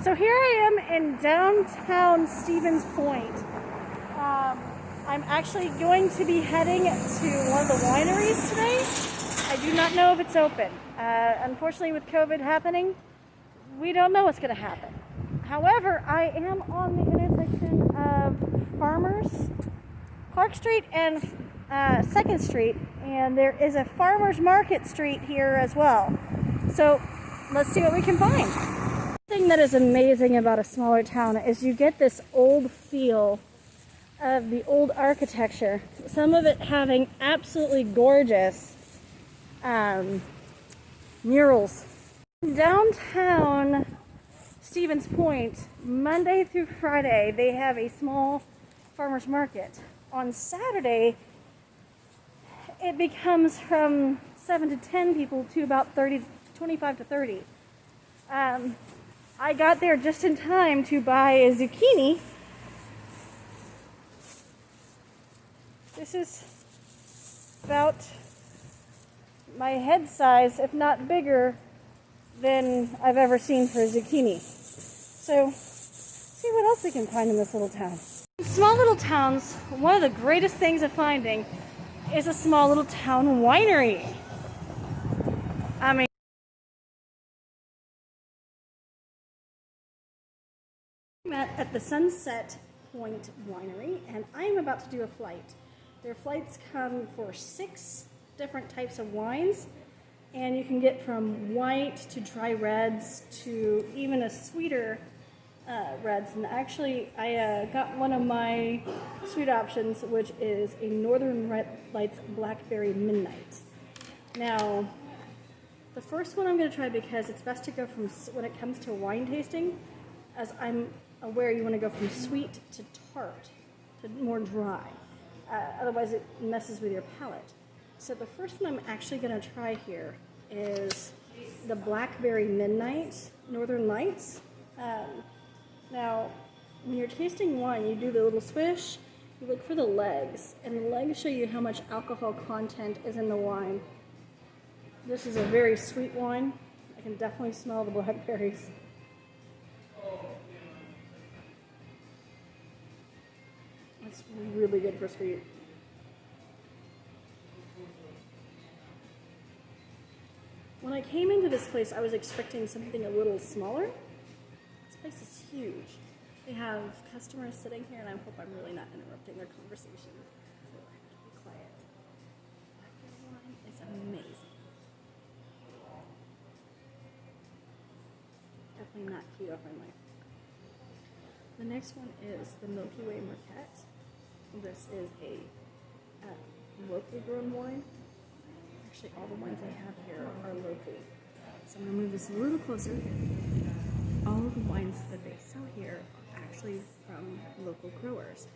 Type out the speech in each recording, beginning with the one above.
So here I am in downtown Stevens Point. I'm actually going to be heading to one of the wineries today. I do not know if it's open. Unfortunately, with COVID happening, we don't know what's going to happen. However, I am on the intersection of Farmers, Clark Street and 2nd Street, and there is a Farmers Market Street here as well. So let's see what we can find. The thing that is amazing about a smaller town is you get this old feel of the old architecture. Some of it having absolutely gorgeous murals. Downtown Stevens Point, Monday through Friday, they have a small farmers market. On Saturday, it becomes from 7 to 10 people to about 25 to 30. I got there just in time to buy a zucchini. This is about my head size, if not bigger, than I've ever seen for a zucchini. So, see what else we can find in this little town. In small little towns, one of the greatest things of finding is a small little town winery. I mean, I'm at the Sunset Point Winery, and I'm about to do a flight. Their flights come for 6 different types of wines, and you can get from white to dry reds to even a sweeter reds. And actually, I got one of my sweet options, which is a Northern Lights Blackberry Midnight. Now, the first one I'm going to try, because it's best to go from, when it comes to wine tasting, as I'm aware, you want to go from sweet to tart to more dry. Otherwise, it messes with your palate. So the first one I'm actually going to try here is the Blackberry Midnight Northern Lights. Now, when you're tasting wine, you do the little swish, you look for the legs, and the legs show you how much alcohol content is in the wine. This is a very sweet wine. I can definitely smell the blackberries. It's really good for sweet. When I came into this place, I was expecting something a little smaller. This place is huge. They have customers sitting here, and I hope I'm really not interrupting their conversations. So I have to be quiet. Blackberry wine is amazing. Definitely not cute off my mic. The next one is the Milky Way Marquette. This is a locally grown wine. Actually, all the wines I have here are local. So I'm going to move this a little closer. All of the wines that they sell here are actually from local growers.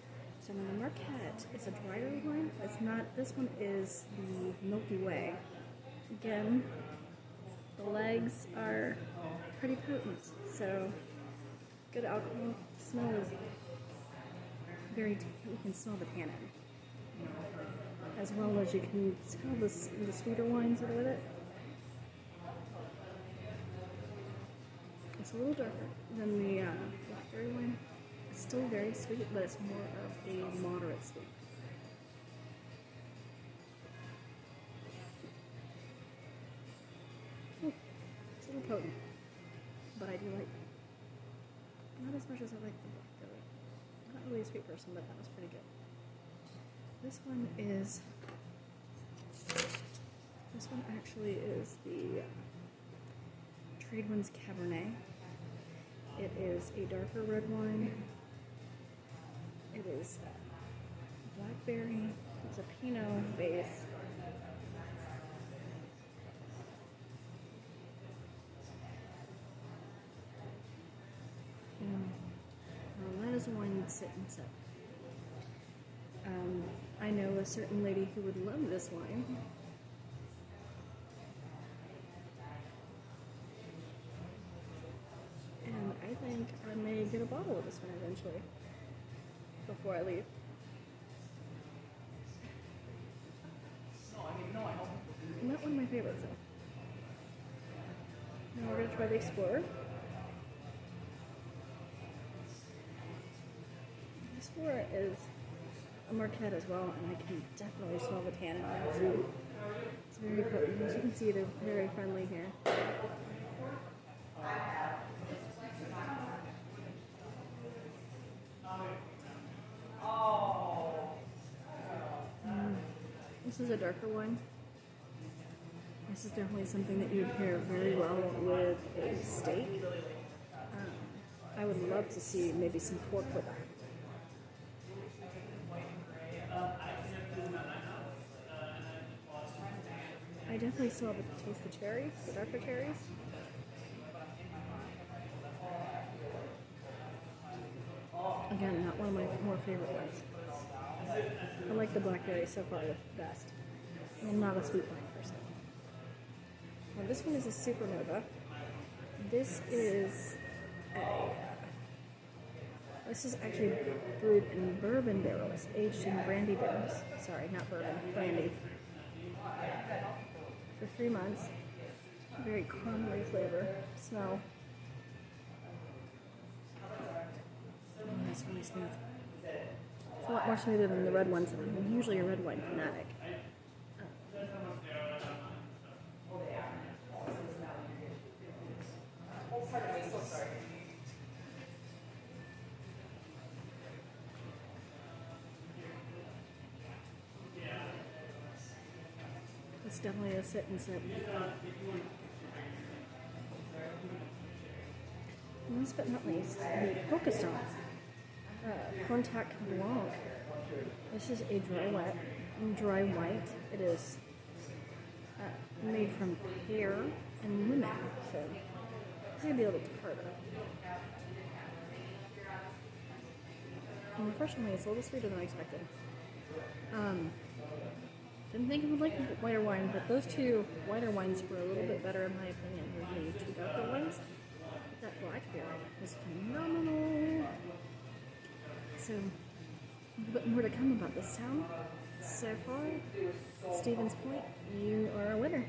So the Marquette is a drier wine. It's not, this one is the Milky Way. Again, the legs are pretty potent. So good alcohol. Smell is very, you can smell the tannin, as well as you can smell the sweeter wines that are with it. It's a little darker than the blackberry wine. It's still very sweet, but it's more of a moderate sweet. Oh, it's a little potent, but I do like it. Not as much as I like the blackberry. I'm not really a sweet person, but that was pretty good. This one actually is the Tradewinds Cabernet. It is a darker red wine. It is blackberry. It's a Pinot base. That is a wine you'd sit and sip. I know a certain lady who would love this wine. And I think I may get a bottle of this one eventually, before I leave. Not one of my favorites though. Now we're going to try the Explorer. Explorer is a Marquette as well, and I can definitely smell the tannin in it. So it's very potent. As you can see, they're very friendly here. This is a darker one. This is definitely something that you would pair very well with a steak. I would love to see maybe some pork with that. I definitely still have to taste the cherries, the darker cherries. Again, not one of my more favorite ones. I like the blackberry so far the best. I'm not a sweet wine person. Now this one is a Supernova. This is this is actually brewed in bourbon barrels, aged in brandy barrels. Sorry, not bourbon, brandy. For 3 months. Very caramely flavor, smell. Oh, that's really smooth. It's a lot more smoother than the red ones. I'm usually a red wine fanatic. It's definitely a sit and sip. And last but not least, the Pocaston Contact Blanc. This is a dry white. It is made from pear and lemon, so it's gonna be a little harder. And unfortunately, it's a little sweeter than I expected. Didn't think I would like whiter wine, but those two whiter wines were a little bit better in my opinion than the two darker ones. But that blackberry was phenomenal. So, a little bit more to come about this town. So far, Stevens Point, you are a winner.